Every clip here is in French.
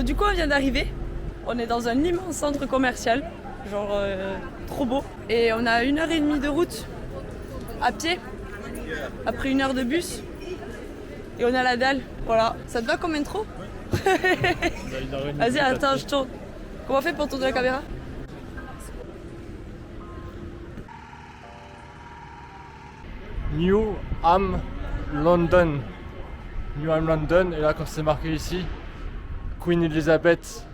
Du coup, on vient d'arriver. On est dans un immense centre commercial, genre trop beau. Et on a 1h30 de route à pied, après 1 heure de bus. Et on a la dalle, voilà. Ça te va comme intro? Vas-y, attends, je tourne. Comment on fait pour tourner la caméra? New Am London. New Am London, et là comme c'est marqué ici, Queen Elizabeth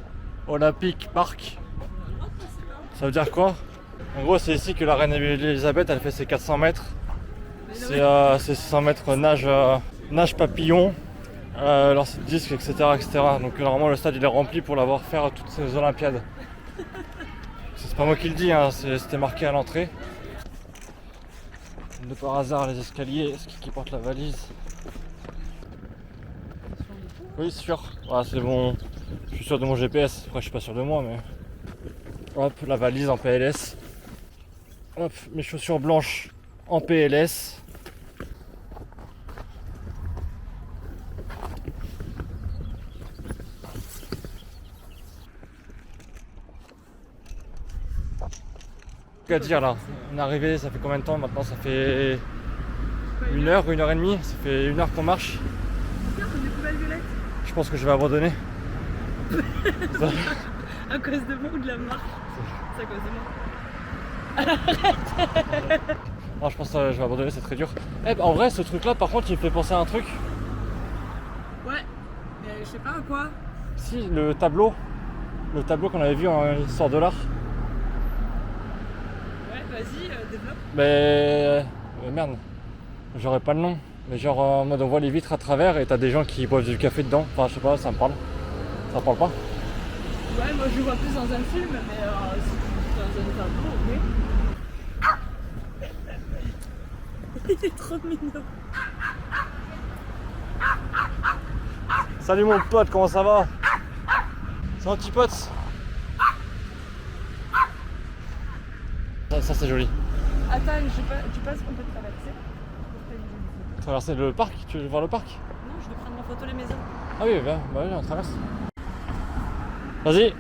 Olympic Park. Ça veut dire quoi? En gros c'est ici que la reine Elisabeth elle fait ses 400 mètres. C'est 600 mètres nage papillon, lancer de disque, etc., etc. Donc normalement le stade il est rempli pour l'avoir fait à toutes ces Olympiades. C'est pas moi qui le dis, hein, c'était marqué à l'entrée. De par hasard les escaliers, est-ce qui porte la valise? Oui, sûr. Ah, c'est bon. Je suis sûr de mon GPS. Après, je suis pas sûr de moi, mais. Hop, la valise en PLS. Hop, mes chaussures blanches en PLS. Qu'à dire là? On est arrivé, ça fait combien de temps maintenant? Ça fait 1 heure, 1h30. Ça fait 1 heure qu'on marche. Je pense que je vais abandonner. À cause de moi ou de la marche? C'est à cause de moi. Non, je pense que je vais abandonner, c'est très dur. En vrai, ce truc là, par contre, il me fait penser à un truc. Ouais, mais je sais pas à quoi. Si, le tableau qu'on avait vu en histoire de l'art. Ouais, vas-y, développe. Mais merde, j'aurais pas le nom. Mais genre en mode on voit les vitres à travers et t'as des gens qui boivent du café dedans. Enfin, je sais pas, ça me parle. Ça me parle pas? Ouais, moi je le vois plus dans un film, mais c'est dans un tableau, mais. Il est trop mignon. Salut mon pote, comment ça va? C'est un petit pote. Ça c'est joli. Attends, tu penses qu'on peut traverser? Traverser le parc? Tu veux voir le parc? Non, je vais prendre en photo les maisons. Ah oui, bah oui, on traverse. Vas-y.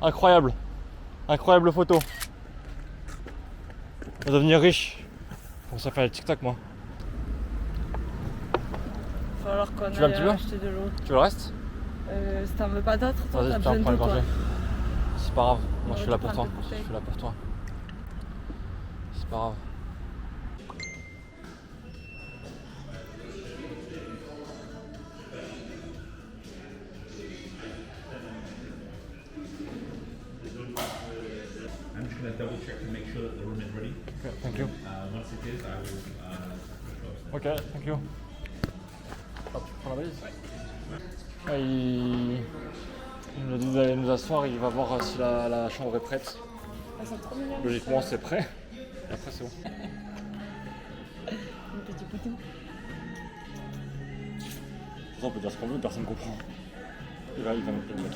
Incroyable. Incroyable photo. On va devenir riche. Pour ça faire le TikTok moi. Il va falloir qu'on Tu veux un petit peu? acheter de l'eau. Tu veux le reste? Si t'en veux pas d'autres, toi Vas-y, t'as tiens, besoin prends d'eau, les toi. gorgées. C'est pas grave, moi je suis là pour toi. prendre des bouteilles. Je suis là pour toi. C'est pas grave. I'm just going to double check to make sure that the room is ready. Okay, thank you. Once it is, I will push Ok, thank you. Hop, tu prends la valise? Ah, il nous a dit d'aller nous asseoir, il va voir si la chambre est prête. Elles sont trop mignonnes. Logiquement c'est prêt. Et après c'est bon. Un petit poutou. Ça on peut dire ce qu'on veut, personne ne comprend. Il va nous le mec.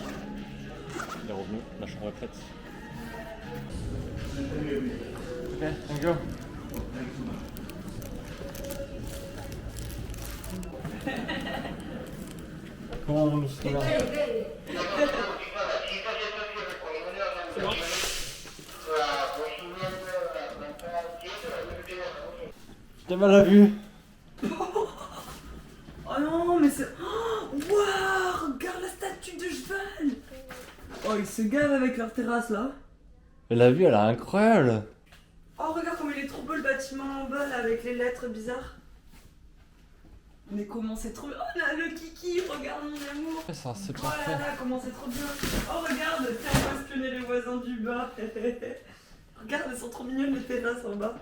Il est revenu, la chambre est prête. Ok, thank you. Comment on se regarde? J'ai mal à la vue. Oh non, mais c'est. Oh, waouh, regarde la statue de cheval. Oh, ils se gavent avec leur terrasse là. Mais la vue elle est incroyable. Oh, regarde comme il est trop beau le bâtiment en bas là avec les lettres bizarres. Mais comment c'est trop. Oh là, le kiki, regarde mon amour. C'est ça, c'est Oh parfait. là là, comment c'est trop bien. Oh, regarde, tiens, on va espionner les voisins du bas. Regarde, elles sont trop mignonnes les terrasses en bas.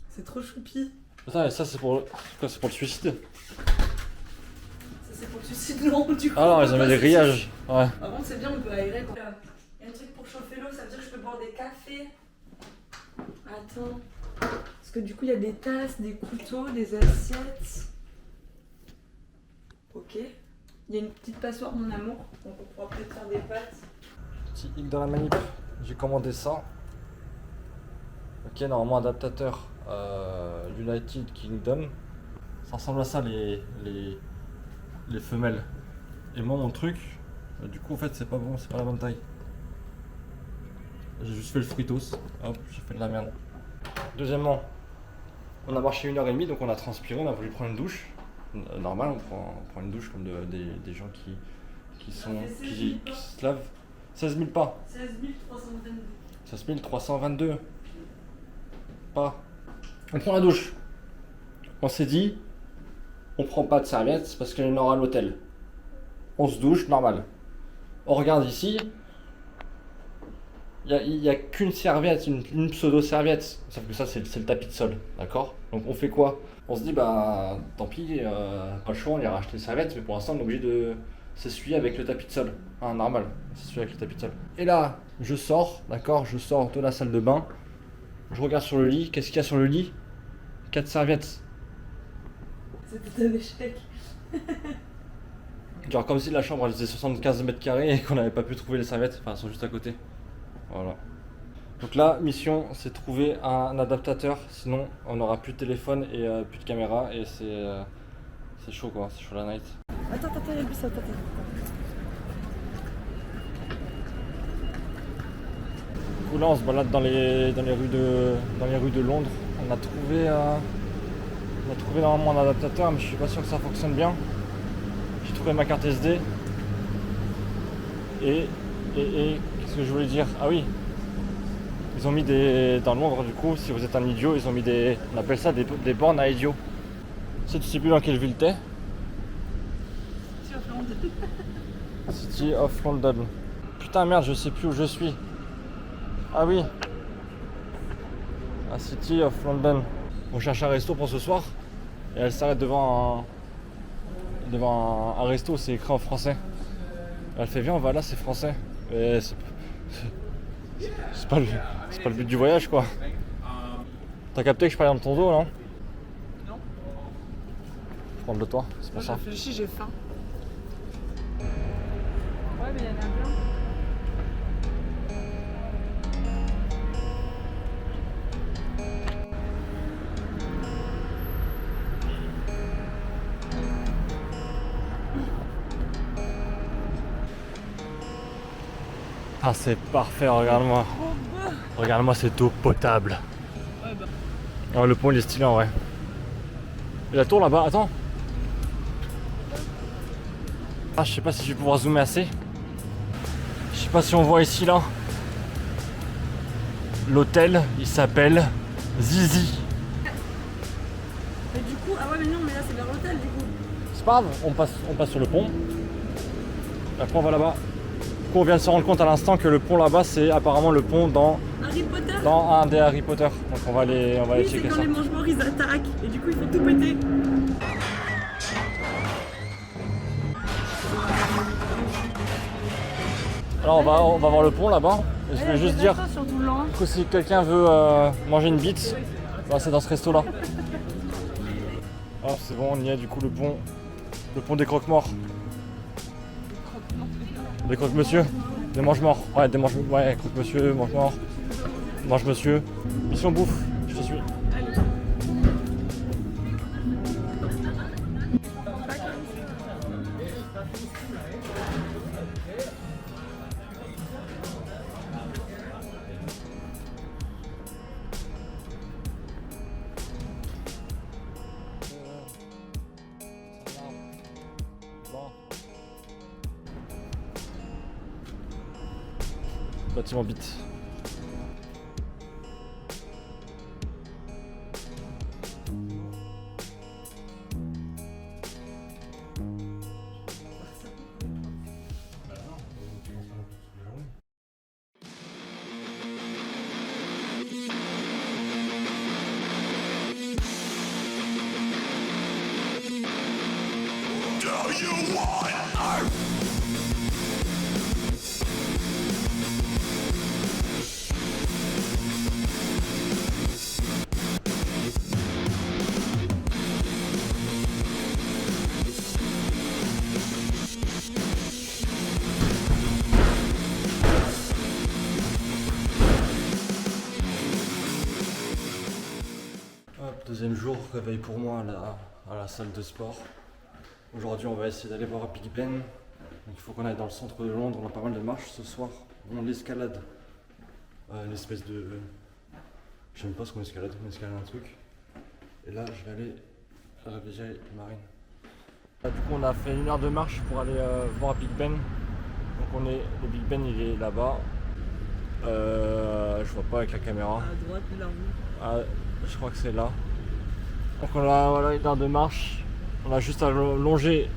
C'est trop choupi. Attends, mais ça c'est pour... C'est pour le suicide. Ça c'est pour le suicide, non, du coup. Ah non, on ils peut ont mis pas des se grillages. Ouais. Par contre, c'est bien, on peut aérer quoi. Il y a un truc pour chauffer l'eau, ça veut dire que je peux boire des cafés. Attends. Parce que du coup, il y a des tasses, des couteaux, des assiettes. Ok. Il y a une petite passoire, mon amour. Donc on pourra peut-être faire des pâtes. Petit hic dans la manip. J'ai commandé ça. Ok, normalement adaptateur United Kingdom. Ça ressemble à ça les femelles. Et moi mon truc, du coup en fait c'est pas bon, c'est pas la bonne taille. J'ai juste fait le fritos, hop, j'ai fait de la merde. Deuxièmement, on a marché 1h30 donc on a transpiré, on a voulu prendre une douche. Normal, on prend une douche comme des gens qui se lavent. 16 000 pas. 16 322. 16 322. Pas. On prend la douche. On s'est dit, on prend pas de serviettes parce qu'il y en aura à l'hôtel. On se douche, normal. On regarde ici. Il y a qu'une serviette, une pseudo-serviette. Sauf que ça, c'est le tapis de sol. D'accord? Donc on fait quoi? On se dit, bah tant pis, pas le choix, on ira acheter des serviettes. Mais pour l'instant, on est obligé de s'essuyer avec le tapis de sol. Hein, normal, s'essuyer avec le tapis de sol. Et là, je sors, d'accord? Je sors de la salle de bain. Je regarde sur le lit. Qu'est-ce qu'il y a sur le lit? 4 serviettes. C'était un échec. Genre comme si la chambre elle faisait 75 mètres carrés et qu'on n'avait pas pu trouver les serviettes. Enfin, elles sont juste à côté. Voilà. Donc là, mission, c'est trouver un adaptateur. Sinon, on n'aura plus de téléphone et plus de caméra. Et c'est chaud quoi, c'est chaud la night. Attends, il y a le bus, attends. Du coup là, on se balade dans les rues de Londres. On a trouvé normalement un adaptateur, mais je suis pas sûr que ça fonctionne bien. J'ai trouvé ma carte SD. Et qu'est-ce que je voulais dire? Ah oui, ils ont mis dans Londres, du coup, si vous êtes un idiot, ils ont mis on appelle ça des bornes à idiots. Tu sais plus dans quelle ville t'es? City of London. Putain merde, je sais plus où je suis. Ah oui, à City of London. On cherche un resto pour ce soir et elle s'arrête devant un resto, c'est écrit en français. Elle fait viens, on va là, c'est français. Mais c'est pas le but du voyage quoi. T'as capté que je parlais dans ton dos, non? Non. Prendre le toit, c'est pour Moi, ça. j'ai réfléchi, j'ai faim. Ouais, mais il y en a plein. Ah c'est parfait, regarde-moi. Regarde-moi cette eau potable. Ouais, bah. Oh, le pont il est stylé en vrai. Et la tour là-bas, attends. Ah je sais pas si je vais pouvoir zoomer assez. Je sais pas si on voit ici là. L'hôtel il s'appelle Zizi. Mais du coup, ah ouais, mais non, mais là c'est vers l'hôtel du coup. C'est pas grave, on passe sur le pont. Après on va là-bas. Du coup on vient de se rendre compte à l'instant que le pont là-bas c'est apparemment le pont dans Harry Potter. un des Harry Potter. Donc on va aller Oui, c'est checker quand ça. les mange-morts ils attaquent et du coup il faut tout péter. Alors on va voir le pont là-bas. Et je voulais juste dire sur tout le long. que si quelqu'un veut manger une bite, bah, c'est dans ce resto là. Ah c'est bon, on y est du coup le pont des croque-morts. Des croque-monsieur, des mange-morts. Ouais, ouais, croque-monsieur, mange-mort, mange-monsieur. Mission bouffe, je te suis. Bâtiment bite. Deuxième jour, réveil pour moi à la salle de sport. Aujourd'hui on va essayer d'aller voir Big Ben. Donc il faut qu'on aille dans le centre de Londres, on a pas mal de marches ce soir. Bon, l'escalade, une espèce de... Je sais même pas ce qu'on escalade, on escalade un truc. Et là je vais aller réveiller Marine. Du coup on a fait 1 heure de marche pour aller voir Big Ben. Donc le Big Ben il est là-bas. Je vois pas avec la caméra. À droite de la rue. Ah, je crois que c'est là. Donc on a voilà, 1 heure de marche. On a juste à longer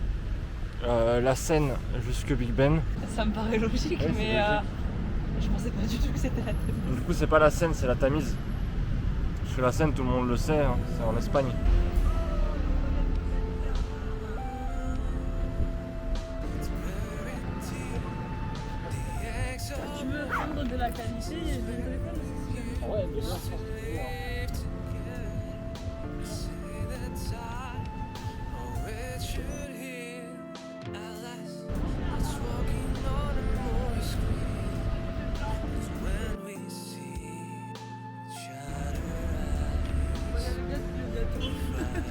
la Seine jusque Big Ben. Ça me paraît logique, Ouais, mais je pensais pas du tout que c'était la Tamise. Du coup c'est pas la Seine, c'est la Tamise. Parce que la Seine tout le monde le sait, hein, c'est en Espagne. Tu veux prendre de la qualité et de téléphone? Ouais, bien sûr.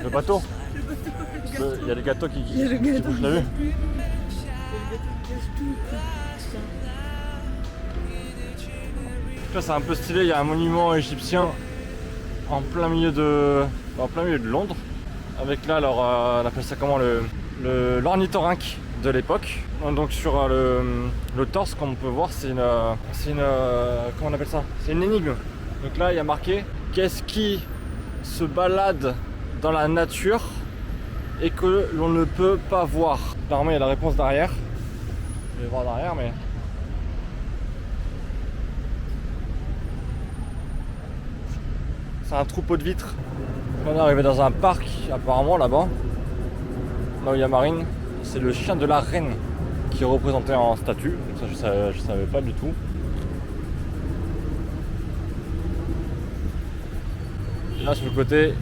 Le bateau. Il y a les gâteaux qui bougent la vue. Là c'est un peu stylé, il y a un monument égyptien en plein milieu de Londres. Avec là on appelle ça comment, l'ornithorynque de l'époque. Donc sur le torse, comme on peut voir, c'est une comment on appelle ça, c'est une énigme. Donc là il y a marqué qu'est-ce qui se balade dans la nature et que l'on ne peut pas voir. Normalement il y a la réponse derrière. Je vais voir derrière, mais c'est un troupeau de vitres. On est arrivé dans un parc apparemment là-bas, là où il y a Marine. C'est le chien de la reine qui est représenté en statue. Donc ça je savais pas du tout. Là sur le côté,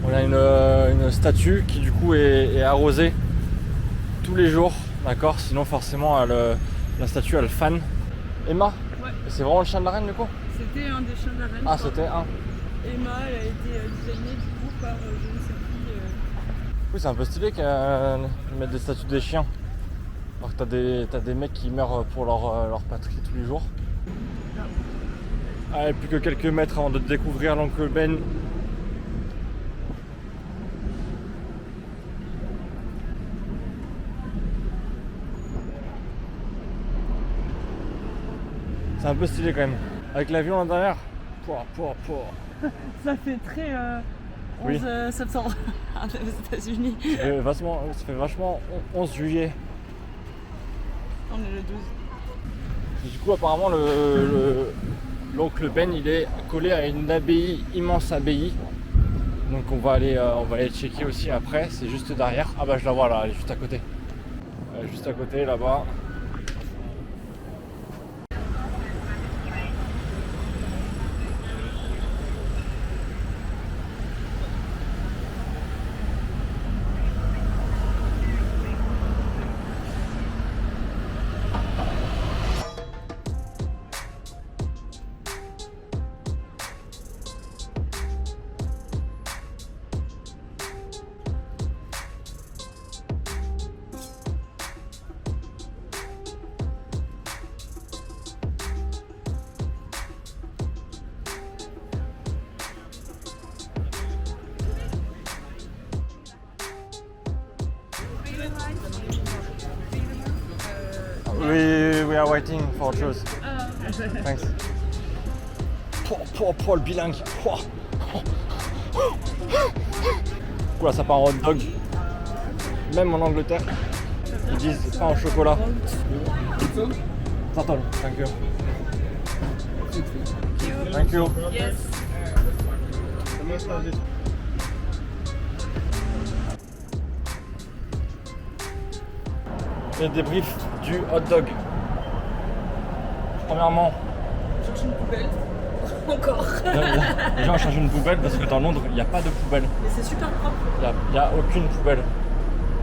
on a une statue qui du coup est arrosée tous les jours, d'accord. Sinon forcément la statue elle fane. Emma, Ouais. c'est vraiment le chien de la reine du coup? C'était un des chiens de la reine. Ah c'était un. Emma, elle a été designée du coup par je ne sais qui. Oui c'est un peu stylé qu'ils mettent des statues des chiens. Alors que t'as des mecs qui meurent pour leur patrie tous les jours. Allez, plus que quelques mètres avant de découvrir l'oncle Ben. C'est un peu stylé quand même. Avec l'avion là derrière. Ça fait très 11 Oui. septembre aux États-Unis. Ça fait vachement 11 juillet. On est le 12. Et du coup apparemment l'oncle Ben il est collé à une abbaye, immense abbaye. Donc on va aller checker aussi après, c'est juste derrière. Ah bah je la vois là, elle est juste à côté. Elle est juste à côté là-bas. We are waiting for shoes. Thanks. Le bilingue. Quoi, ça part en hot dog. Même en Angleterre, ils disent pain au chocolat. That's all. Thank you. Thank you. Yes. Le débrief du hot dog. Premièrement, Cherche une poubelle. Encore. déjà on cherche une poubelle parce que dans Londres il n'y a pas de poubelle. Mais c'est super propre. Il n'y a aucune poubelle.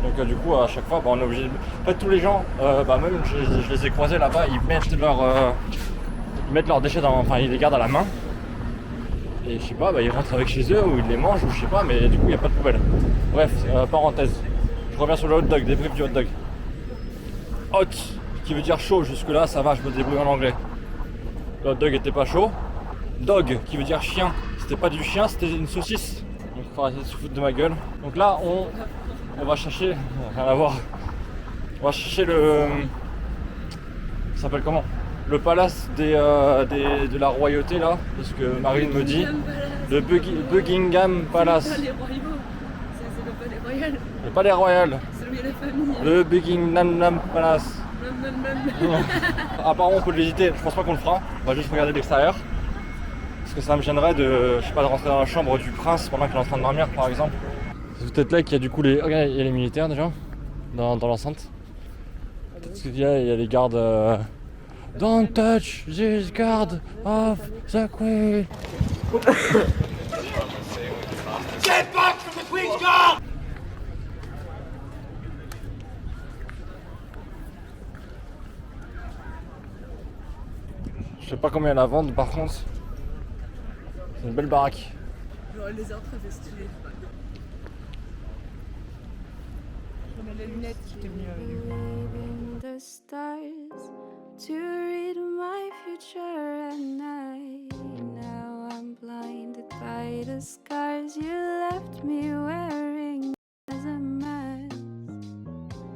Donc du coup à chaque fois on est obligé de... En fait tous les gens, même je les ai croisés là-bas, ils mettent leurs déchets ils les gardent à la main. Et je sais pas, bah, ils rentrent avec chez eux ou ils les mangent ou je sais pas, mais du coup il n'y a pas de poubelle. Bref, parenthèse. Je reviens sur le hot dog, débrief du hot dog. Hot, qui veut dire chaud, jusque là ça va, je me débrouille en anglais. Le hot dog était pas chaud. Dog, qui veut dire chien, c'était pas du chien, c'était une saucisse. Donc il faut arrêter de se foutre de ma gueule. Donc là on va chercher, rien à voir. On va chercher le... Ça s'appelle comment? Le palace de la royauté là, parce que Marine me dit. Le Buckingham Palace. C'est pas les royaux, c'est le palais royal. Le palais royal. Celui de la famille. Le Buckingham Palace. Apparemment on peut le visiter, je pense pas qu'on le fera. On va juste regarder l'extérieur. Parce que ça me gênerait de, je sais pas, de rentrer dans la chambre du prince pendant qu'il est en train de dormir par exemple. C'est peut-être là qu'il y a du coup les... Regarde, il y a les militaires déjà, dans l'enceinte. Peut-être qu'il y a les gardes... Don't touch this guard of the queen. Get back from the Queen's Guard! Je sais pas combien elle la vente par contre. C'est une belle baraque. Genre les arbres très stylés. On a les lunettes qui étaient venues avec nous. The stars to read my future at night. Now I'm blinded by the scars you left me wearing as a mask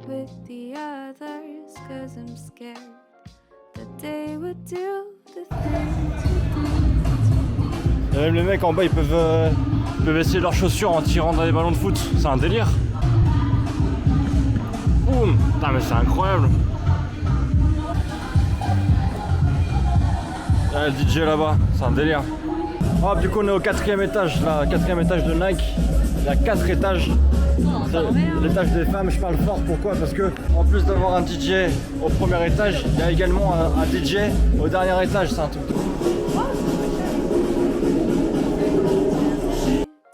with the others, 'cause I'm scared that they would do the things you did. Et même les mecs en bas ils peuvent essayer leurs chaussures en tirant dans les ballons de foot. C'est un délire. Boum. Putain mais c'est incroyable. Ah, le DJ là-bas, c'est un délire. Hop, du coup on est au 4e étage là, 4e étage de Nike. Il y a 4 étages. L'étage des femmes, je parle fort, pourquoi? Parce que en plus d'avoir un DJ au premier étage, il y a également un DJ au dernier étage, c'est un truc de fou.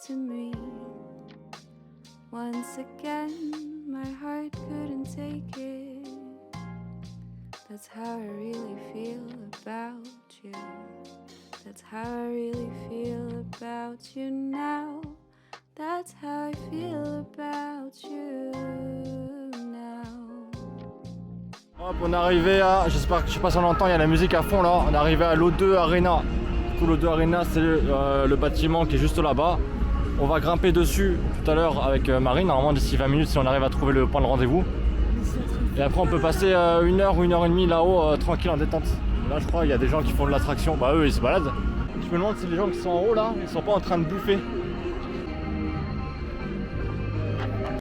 To me, once again, my heart couldn't take it. That's how I really feel about you. That's how I really feel about you now. That's how I feel about you now. Hop, on est arrivé à, j'espère que je sais pas si on l'entend, il y a la musique à fond là. On est arrivé à l'O2 Arena. Du coup, l'O2 Arena, c'est le bâtiment qui est juste là-bas. On va grimper dessus tout à l'heure avec Marine, normalement d'ici 20 minutes si on arrive à trouver le point de rendez-vous. Et après on peut passer 1 heure ou 1 heure et demie là-haut tranquille en détente. Là je crois il y a des gens qui font de l'attraction, bah eux ils se baladent. Je me demande si les gens qui sont en haut là, ils sont pas en train de bouffer.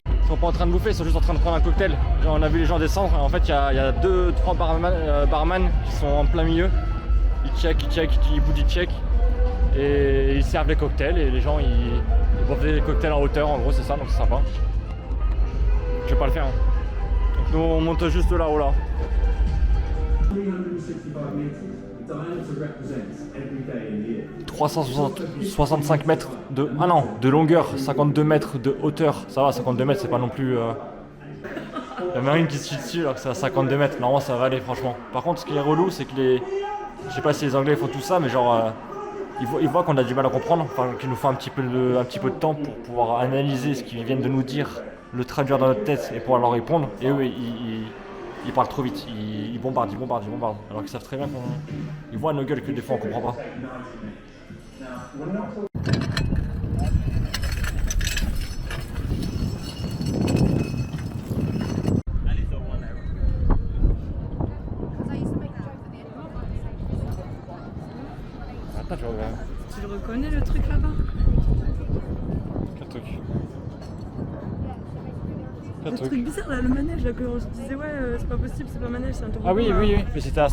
Ils sont pas en train de bouffer, ils sont juste en train de prendre un cocktail. Genre, on a vu les gens descendre, en fait il y a 2-3 barman qui sont en plein milieu. Ils booty check et ils servent les cocktails et les gens ils boivent des cocktails en hauteur en gros c'est ça, donc c'est sympa. Je vais pas le faire. Hein. Donc nous on monte juste là-haut là. 365 mètres de... Ah non, de longueur, 52 mètres de hauteur. Ça va, 52 mètres c'est pas non plus... Il y a Marine qui se chie dessus alors que c'est à 52 mètres. Normalement ça va aller franchement. Par contre ce qui est relou c'est que les... Je sais pas si les Anglais font tout ça mais genre... Ils voient qu'on a du mal à comprendre, enfin qu'il nous faut un petit peu de temps pour pouvoir analyser ce qu'ils viennent de nous dire, le traduire dans notre tête et pouvoir leur répondre. Et eux ils parlent trop vite, ils bombardent. Alors qu'ils savent très bien qu'ils voient à nos gueules que des fois on comprend pas. Tu le reconnais le truc là-bas? Quel truc? Le truc bizarre là, le manège là, que on se disait ouais c'est pas possible, c'est pas manège, c'est un toboggan. Ah oui, mais c'était à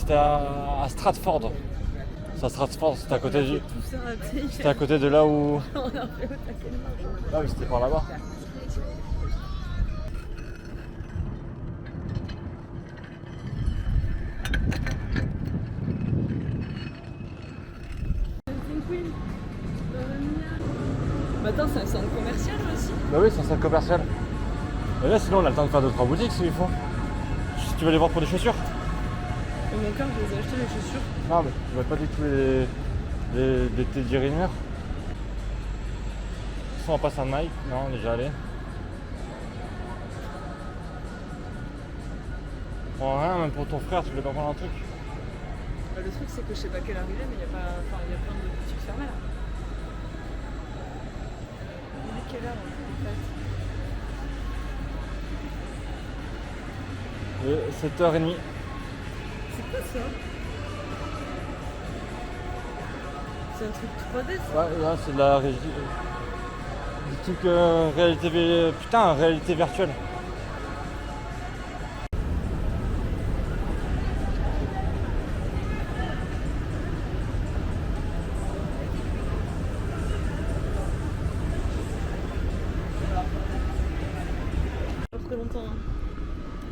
C'était à Stratford. C'est à Stratford, c'était à côté du... C'était à côté de là où... On a fait au taquet. Ah oui, c'était par là-bas. Mais attends, c'est un centre commercial aussi. Bah oui, c'est un centre commercial. Et là, sinon, on a le temps de faire 2-3 boutiques s'il faut. Si tu veux aller voir pour des chaussures. Et mon cœur, je les ai acheté les chaussures. Non mais tu m'as pas dit que les Teddy Riner. On passe à Nike, non on est déjà allé. Prends rien, même pour ton frère, tu voulais pas prendre un truc. Bah, le truc, c'est que je sais pas quelle heure il est, mais il y a plein de boutiques fermées là. Il est quelle heure en fait? Et 7h30. C'est quoi ça? C'est un truc 3D ça? Ouais, là c'est de la régie. Du truc réalité. Putain, réalité virtuelle. Pas très longtemps. Hein.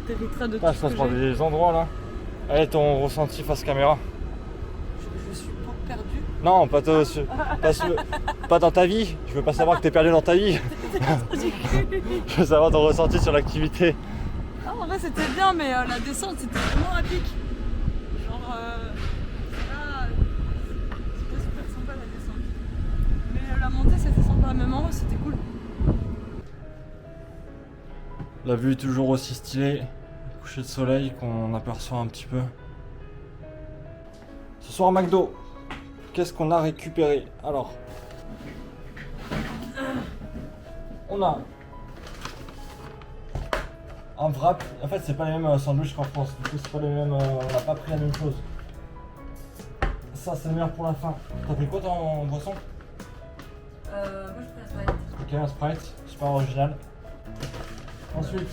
T'hériteras de tout Ah, ce ça que se prend j'ai. des endroits là. Allez, ton ressenti face caméra. Je suis pas perdue. Non, pas dans ta vie. Je veux pas savoir que t'es perdu dans ta vie. Je veux savoir ton ressenti sur l'activité. Ah, en vrai, c'était bien, mais la descente, c'était vraiment à pic. Genre, c'était super sympa la descente. Mais la montée, c'était sympa. Même en haut, c'était cool. La vue est toujours aussi stylée. Coucher de soleil qu'on aperçoit un petit peu. Ce soir, McDo. Qu'est-ce qu'on a récupéré? Alors, on a un wrap. En fait, c'est pas les mêmes sandwichs qu'en France. Du coup, c'est pas les mêmes. On n'a pas pris la même chose. Ça, c'est le meilleur pour la fin. T'as pris quoi en boisson? Moi, je prends la Sprite. Ok, un Sprite, super original. Ensuite,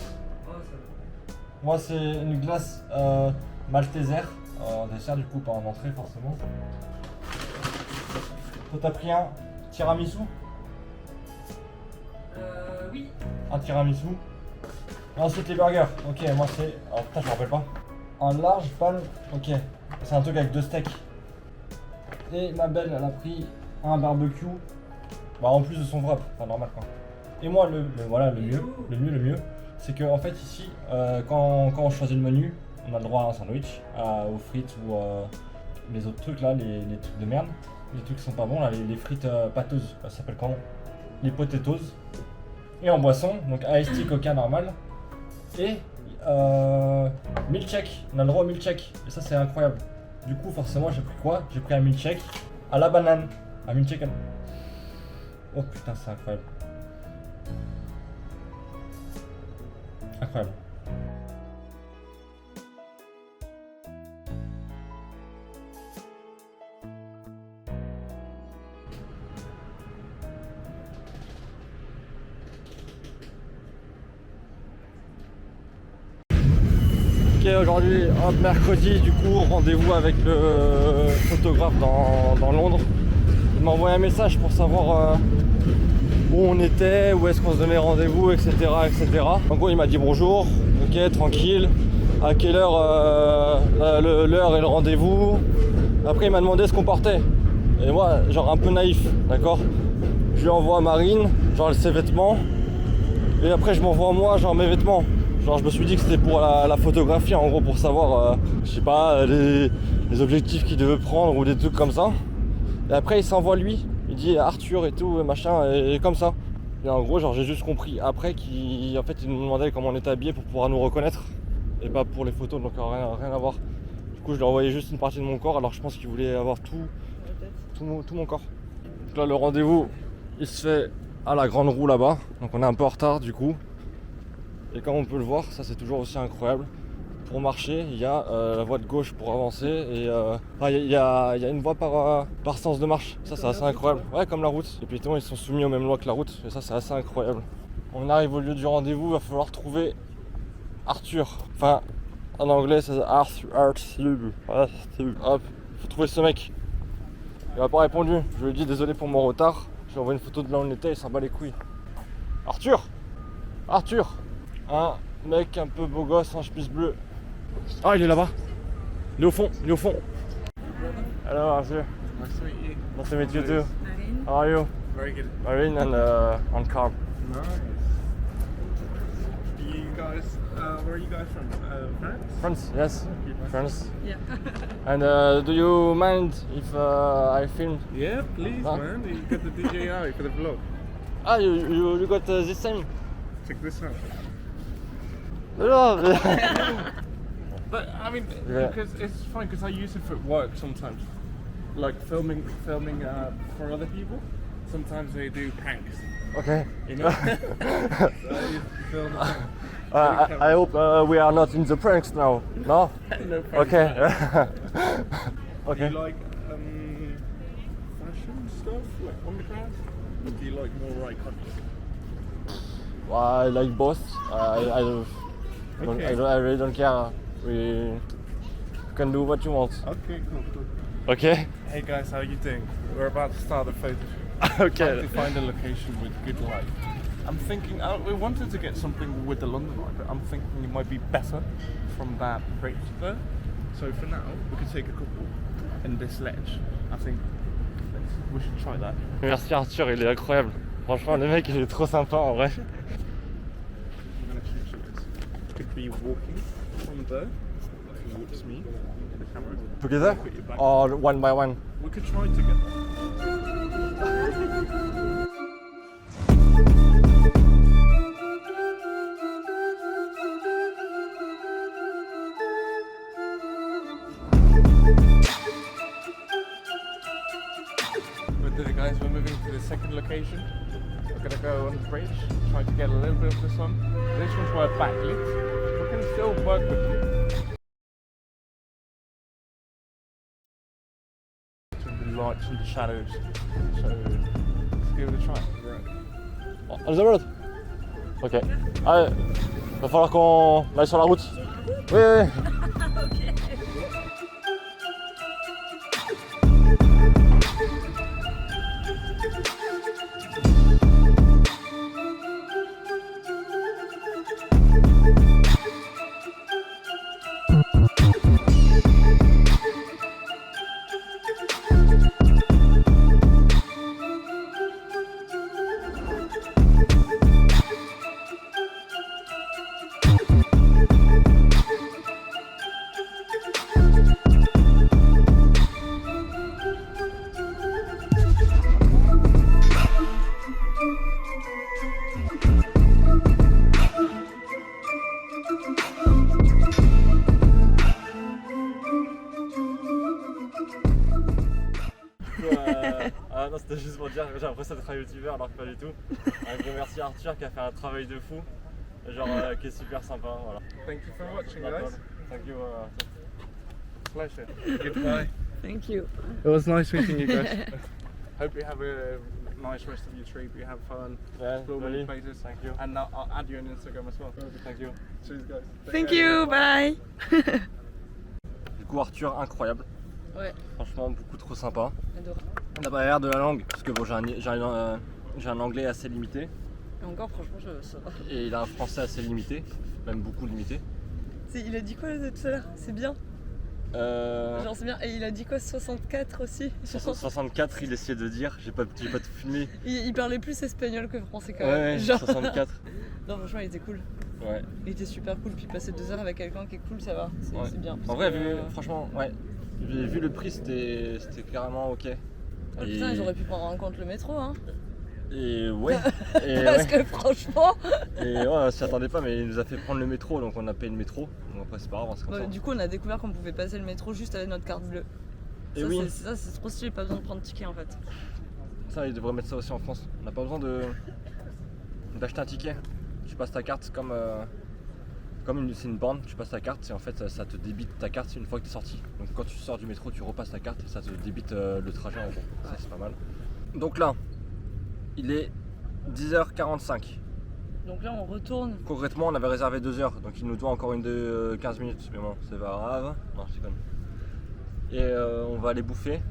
moi, c'est une glace Malteser en dessert, du coup, pas en entrée forcément. Toi, t'as pris un tiramisu? Oui. Un tiramisu. Et ensuite les burgers. Ok, moi c'est. Oh putain, je me rappelle pas. Un large pan. Ok. C'est un truc avec 2 steaks. Et ma belle, elle a pris un barbecue. Bah en plus de son wrap. Enfin normal quoi. Et moi le mieux, c'est que en fait ici, quand on choisit le menu, on a le droit à un sandwich, aux frites ou les autres trucs là, les trucs de merde. Les trucs qui sont pas bons là, les frites pâteuses. Ça s'appelle comment? Les potatoes. Et en boisson, donc iced tea, coca normal. Et milkshake, on a le droit au milkshake. Et ça c'est incroyable. Du coup forcément j'ai pris quoi? J'ai pris un milkshake à la banane. Un milkshake à... Oh putain c'est incroyable. Incroyable. Ok, aujourd'hui, mercredi, du coup, rendez-vous avec le photographe dans Londres. Il m'a envoyé un message pour savoir où on était, où est-ce qu'on se donnait rendez-vous, etc., etc. En gros, il m'a dit bonjour, ok, tranquille, à quelle heure l'heure et le rendez-vous. Après, il m'a demandé ce qu'on portait. Et moi, genre un peu naïf, d'accord. Je lui envoie Marine, genre ses vêtements. Et après, je m'envoie moi, genre mes vêtements. Genre je me suis dit que c'était pour la photographie en gros pour savoir je sais pas les objectifs qu'il devait prendre ou des trucs comme ça. Et après il s'envoie lui, il dit Arthur et tout machin et comme ça. Et en gros genre j'ai juste compris après qu'il en fait il nous demandait comment on était habillé pour pouvoir nous reconnaître et pas pour les photos donc rien à voir. Du coup je lui ai envoyé juste une partie de mon corps alors je pense qu'il voulait avoir tout mon corps. Donc là le rendez-vous il se fait à la grande roue là-bas donc on est un peu en retard du coup. Et comme on peut le voir, ça c'est toujours aussi incroyable. Pour marcher, il y a la voie de gauche pour avancer et il y a une voie par sens de marche. Ça c'est assez incroyable. Ouais, comme la route. Les piétons ils sont soumis aux mêmes lois que la route et ça c'est assez incroyable. On arrive au lieu du rendez-vous, il va falloir trouver Arthur. Enfin, en anglais c'est Arthur. Hop, faut trouver ce mec. Il m'a pas répondu. Je lui ai dit désolé pour mon retard. Je lui ai envoyé une photo de là où on était, il s'en bat les couilles. Arthur! Un mec un peu beau gosse en chemise bleue. Ah, il est là-bas. Il est au fond, Hello, Arthur. Nice to meet you. Nice to meet you too. Marine. How are you? Very good. Marine and on car. Nice. You guys where are you guys from? France? France, yes, France. Yeah. And do you mind if I film? Yeah, please, Huh? man. You got the DJI for the vlog. Ah, you got this same? Check this out. No, But I mean, Yeah. because it's fine because I use it for work sometimes, like filming for other people. Sometimes they do pranks, okay. you know. So I use it to film. I hope we are not in the pranks now. No? No pranks. Okay. Do Okay. you like fashion stuff, like underground? Or do you like more iconic? Well, I like both. Okay. I really don't care. We can do what you want. Okay, cool. Okay? Hey guys, how you doing? We're about to start a photo shoot. Okay. Trying to find a location with good light. I'm thinking, we wanted to get something with the London Eye, but I'm thinking it might be better from that bridge there. So for now, we could take a couple in this ledge. I think we should try that. Merci Arthur, il est incroyable. Franchement, le mec, il est trop sympa en vrai. I'm gonna shoot this. Could be walking from there towards me in the camera. Together? Put your back. Or one by one? We could try together. We did it, guys. We're moving to the second location. We're gonna go on the bridge, try to get a little bit of the sun. This one's where backlit. We can still work with it. The lights and the shadows. So let's give it a try. Right. On the road? Ok. Allez, va falloir qu'on aille sur la route. Oui, oui. Ah non, c'était juste pour dire que j'ai l'impression d'être un youtubeur alors que pas du tout. Un gros merci à Arthur qui a fait un travail de fou, genre qui est super sympa. Voilà. Thank you for watching, Pas de guys. problème. Thank you. Pleasure. Goodbye. Thank you. It was nice meeting you guys. Hope you have a nice rest of your trip. You have fun. Yeah, Explore really. many places. Thank you. And I'll add you on Instagram as well. Thank you. Cheers, guys. Take Thank care. you, bye. Du coup, Arthur, incroyable. Ouais, Franchement, beaucoup trop sympa. adorable. La barrière de la langue, parce que bon, j'ai un anglais assez limité Et encore, franchement, ça va. et il a un français assez limité, même beaucoup limité. Il a dit quoi tout à l'heure? C'est bien. Genre c'est bien. Et il a dit quoi? 64 aussi? 64, il essayait de dire, j'ai pas tout filmé. Il parlait plus espagnol que français quand Ouais, même. ouais, Genre... 64. Non, franchement, il était cool. Ouais. Il était super cool. Puis passer 2 heures avec quelqu'un qui est cool, ça va. C'est Ouais. c'est bien. En Parce vrai, que, franchement, ouais. Vu le prix, c'était carrément ok. Oh, putain, j'aurais pu prendre en compte le métro, hein. Et ouais. Et Parce ouais. que franchement. Et ouais, on s'y attendait pas, mais il nous a fait prendre le métro, donc on a payé le métro. Donc après, c'est pas grave, c'est comme ça. Du coup, on a découvert qu'on pouvait passer le métro juste avec notre carte bleue. Et Ça, oui. c'est trop stylé, pas besoin de prendre de ticket en fait. Ça, ils devraient mettre ça aussi en France. On n'a pas besoin d'acheter un ticket. Tu passes ta carte comme c'est une borne, tu passes ta carte et en fait ça te débite ta carte une fois que tu es sorti. Donc quand tu sors du métro, tu repasses ta carte et ça te débite le trajet en gros. Ça, c'est pas mal. Donc là, il est 10h45. Donc là, on retourne. Concrètement, on avait réservé 2 heures, donc il nous doit encore une de 15 minutes. Mais bon, c'est pas grave. Non, je déconne. Et on va aller bouffer.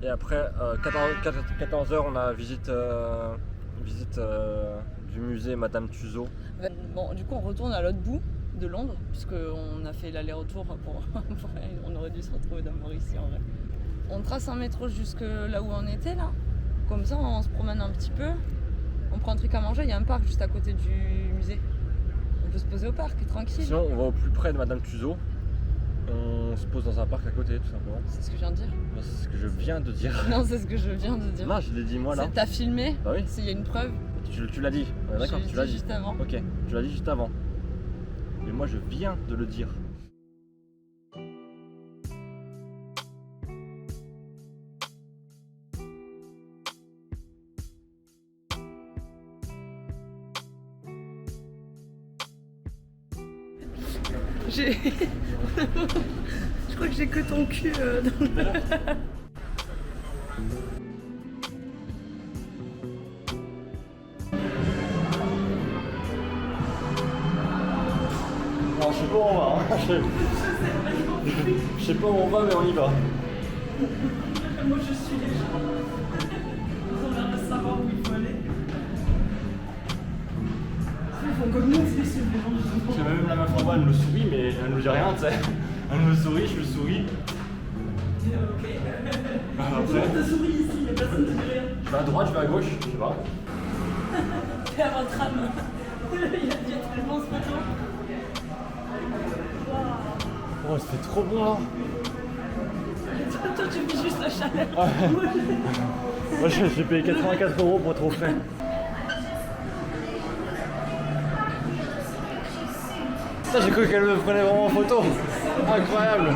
Et après, 14h, on a visite du musée Madame Tussauds. Bon, du coup, on retourne à l'autre bout de Londres, puisqu'on a fait l'aller-retour pour... on aurait dû se retrouver d'abord ici en vrai. On trace un métro jusque là où on était là. Comme ça, on se promène un petit peu. On prend un truc à manger. Il y a un parc juste à côté du musée. On peut se poser au parc, tranquille. Sinon, on va au plus près de Madame Tussauds. On se pose dans un parc à côté, tout simplement. C'est ce que je viens de dire. Non, c'est ce que je viens de dire. Non, c'est ce que je viens de dire. Non, je l'ai dit moi là. T'as filmé? Bah oui. S'il y a une preuve. Tu l'as dit. Ouais, d'accord, tu l'as dit. Juste avant. Ok, tu l'as dit juste avant. Mais moi, je viens de le dire. Je crois que j'ai que ton cul dans le... Alors, je sais pas où on va. Hein. Je sais pas où on va, mais on y va. Moi je suis les gens. On va savoir où il faut aller. Ils font comme nous, c'est sûr. Parce que même la meuf en bas, elle me sourit, mais elle me dit rien, tu sais. Elle me sourit, je lui souris. Ok. Après, Je te souris ici, il n'y a personne qui dit rien. je vais à droite, je vais à gauche, je sais pas. T'es à votre âme. Il y a tellement ce photo. Oh, c'était trop bon là. Toi, tu vis juste la chaleur. Moi, j'ai payé 84 € pour être au frais. Putain, j'ai cru qu'elle me prenait vraiment en photo. Incroyable.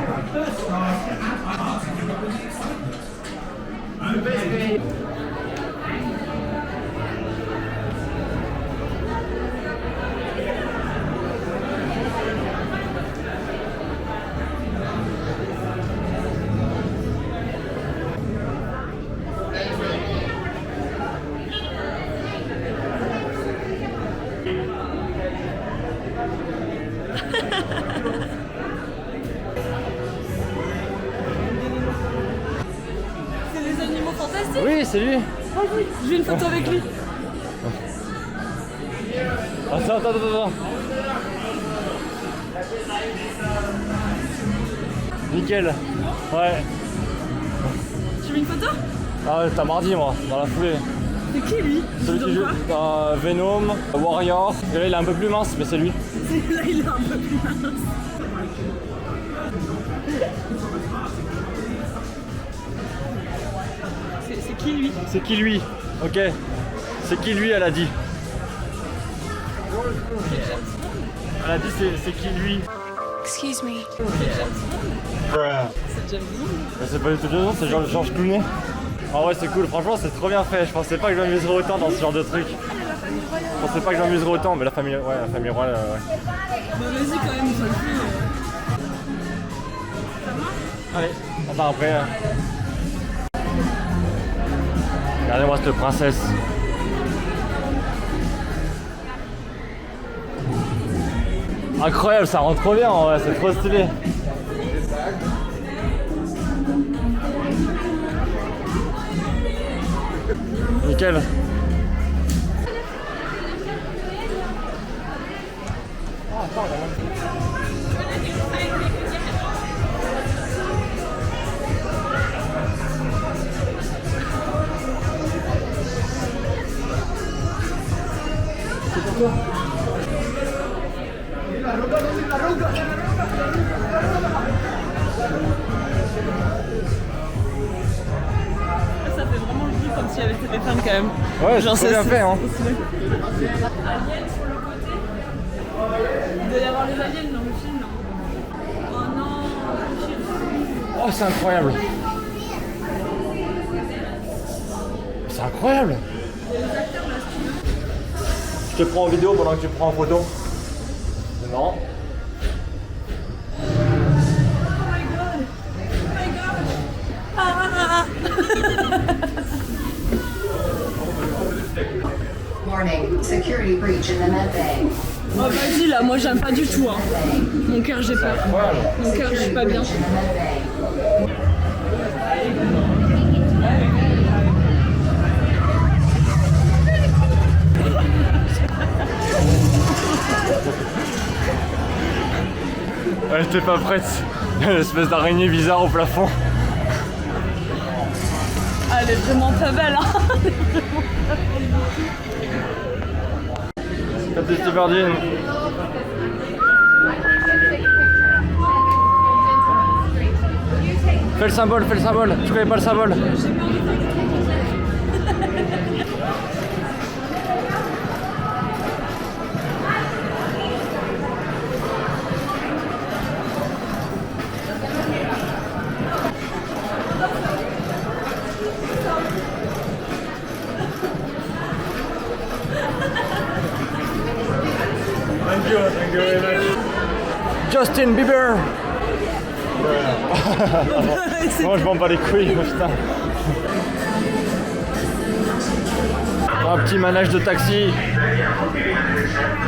C'est les animaux fantastiques. Oui, c'est lui. J'ai une photo avec lui. Attends. Nickel. Ouais. Tu veux une photo? Ah, t'as mardi, moi, dans la foulée. C'est qui lui? Celui qui joue Venom, Warrior. Et là, il est un peu plus mince, mais c'est lui. Là, il est un peu plus mince. C'est qui lui? C'est qui lui? Ok. C'est qui lui, elle a dit. Elle a dit c'est qui lui? Excuse me. C'est James Bond. Mais c'est pas du tout James Bond, c'est George Clooney. Ah ouais, c'est cool, franchement c'est trop bien fait. Je pensais pas que je m'amuserais autant dans ce genre de truc. Je pensais pas que je m'amuserais autant, mais la famille royale, ouais. Bah vas-y quand même, ça le fait. Allez, attends après. Regardez-moi cette princesse. Incroyable, ça rentre trop bien, en vrai, c'est trop stylé. Nickel. C'est pour toi. Ça fait vraiment le but comme s'il y avait téléphone quand même. Ouais, c'est trop bien fait, hein. Aliens sur le côté. Il doit y avoir les aliens dans le film, non? Oh non, Oh, c'est incroyable. C'est incroyable. Je te prends en vidéo pendant que tu prends en photo. C'est marrant. Warning, security breach in the med bay. oh vas-y là, moi j'aime pas du tout. Hein. Mon cœur j'ai peur. Mon cœur je suis pas bien. In the med bay. Elle était pas prête. Une espèce d'araignée bizarre au plafond. Ah, elle est vraiment pas belle. Hein. Captain Stevardine. Fais le symbole, fais le symbole. Je connais pas le symbole. Thank you very much. Justin Bieber. Moi je m'en bats les couilles, putain. Un petit manège de taxi.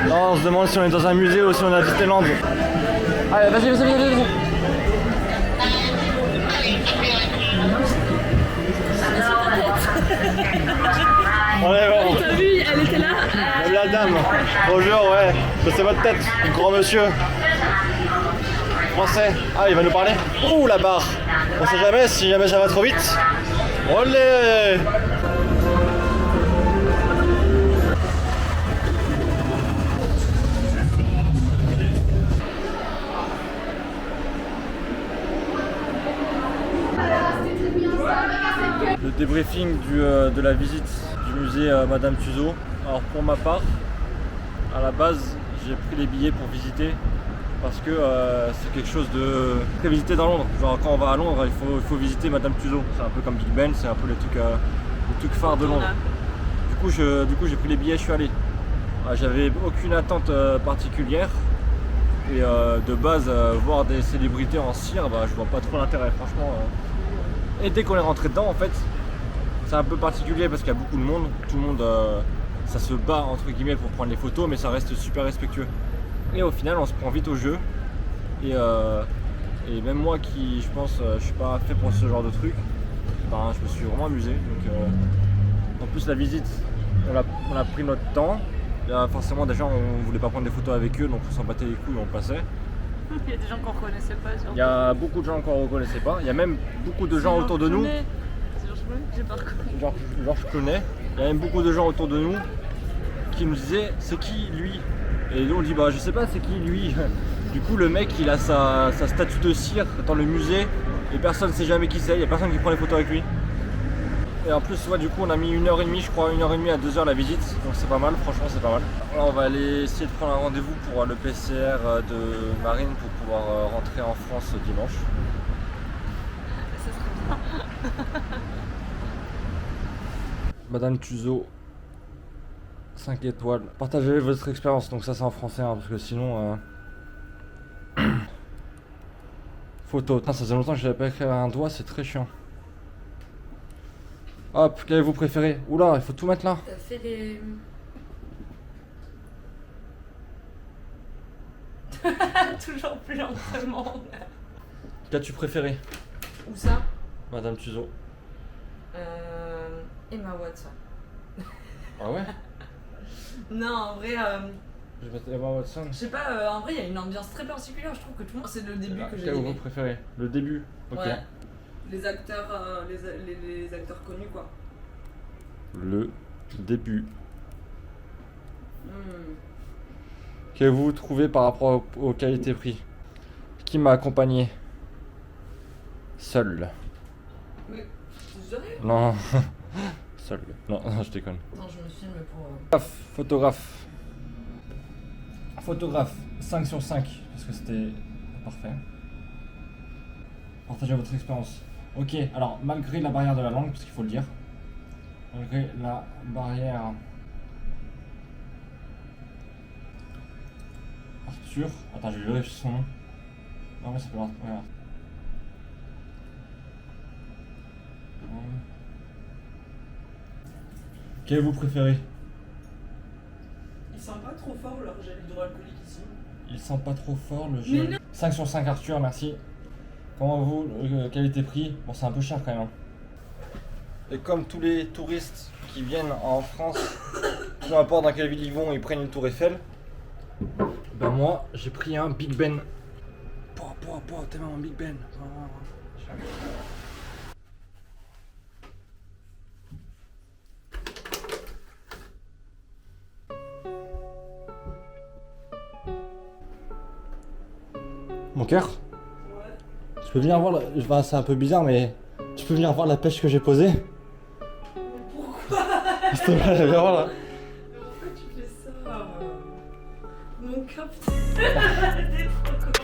Là, on se demande si on est dans un musée ou si on est à Disneyland. Allez, vas-y. On est bon. T'as vu, elle était là. La dame. Bonjour, ouais. C'est votre tête, grand monsieur. Français. Ah, il va nous parler. Ouh, la barre. On sait jamais si jamais ça va trop vite. Olé. Le débriefing de la visite du musée Madame Tussauds. Alors pour ma part, à la base, j'ai pris les billets pour visiter parce que c'est quelque chose de très visité dans Londres. Genre quand on va à Londres, il faut visiter Madame Tussauds. C'est un peu comme Big Ben, c'est un peu les trucs phares de Londres. Du coup, j'ai pris les billets, je suis allé. J'avais aucune attente particulière. Et de base, voir des célébrités en cire, je vois pas trop l'intérêt, franchement. Et dès qu'on est rentré dedans, en fait, c'est un peu particulier parce qu'il y a beaucoup de monde. Tout le monde, ça se bat entre guillemets pour prendre les photos, mais ça reste super respectueux. Et au final, on se prend vite au jeu. Et même moi qui, je pense, je suis pas fait pour ce genre de truc, je me suis vraiment amusé. Donc, en plus, la visite, on a pris notre temps. Il y a forcément des gens, on voulait pas prendre des photos avec eux, donc on s'en battait les couilles, on passait. Il y a des gens qu'on reconnaissait pas. Il y a beaucoup de gens qu'on ne reconnaissait pas. Il y a même beaucoup de gens autour de nous. C'est Georges Clooney, j'ai pas reconnu. Georges Clooney. Il y a même beaucoup de gens autour de nous qui nous disaient c'est qui lui. Et nous on dit je sais pas c'est qui lui. Du coup le mec il a sa statue de cire dans le musée et personne ne sait jamais qui c'est, il y a personne qui prend les photos avec lui. Et en plus du coup on a mis 1h30 je crois, 1h30 à 2h la visite, donc c'est pas mal, franchement c'est pas mal. Là on va aller essayer de prendre un rendez-vous pour le PCR de Marine pour pouvoir rentrer en France dimanche. Ça serait bien. Madame Tussauds, 5 étoiles. Partagez votre expérience, donc ça c'est en français parce que sinon... Photo, ça faisait longtemps que je n'avais pas écrit à un doigt, c'est très chiant. Hop, quel est vous préférez? Oula, il faut tout mettre là. T'as fait les... Toujours plus lentement. Qu'as-tu préféré? Où ça? Madame Tussauds. Emma Watson. Ah ouais? Non, en vrai, Je vais mettre Emma Watson. je sais pas, en vrai, il y a une ambiance très particulière. Je trouve que tout le monde. C'est le début que j'ai Quel vous aimé. préférez? Le début. Ok. Ouais. Les acteurs, les acteurs connus, quoi. Le début. Hmm. Qu'avez-vous trouvé par rapport aux qualités-prix? Qui m'a accompagné? Seul. Mais, sérieux? Non. Seul. Non, je déconne. Non, je me filme pour... Photographe. Photographe. 5 sur 5. Parce que c'était parfait. Partagez votre expérience. Ok, alors malgré la barrière de la langue, parce qu'il faut le dire. Malgré la barrière... Arthur. Attends, je vais vérifier son nom. Non, mais ça peut l'Arthur. Ouais. Quel vous préférez? Ils sentent pas trop fort leur gel hydroalcoolique ici. Ils sentent pas trop fort le jeu. 5 sur 5 Arthur, merci. Comment vous, qualité-prix? Bon, c'est un peu cher quand même. Hein. Et comme tous les touristes qui viennent en France, peu importe dans quelle ville ils vont, ils prennent une tour Eiffel. Ben moi, j'ai pris un Big Ben. T'es un Big Ben. Mon cœur? Ouais. Tu peux venir voir enfin, c'est un peu bizarre mais tu peux venir voir la pêche que j'ai posée? Pourquoi? S'il te plaît, viens voir là. Pourquoi tu fais ça? Mon capteur. T'es trop con.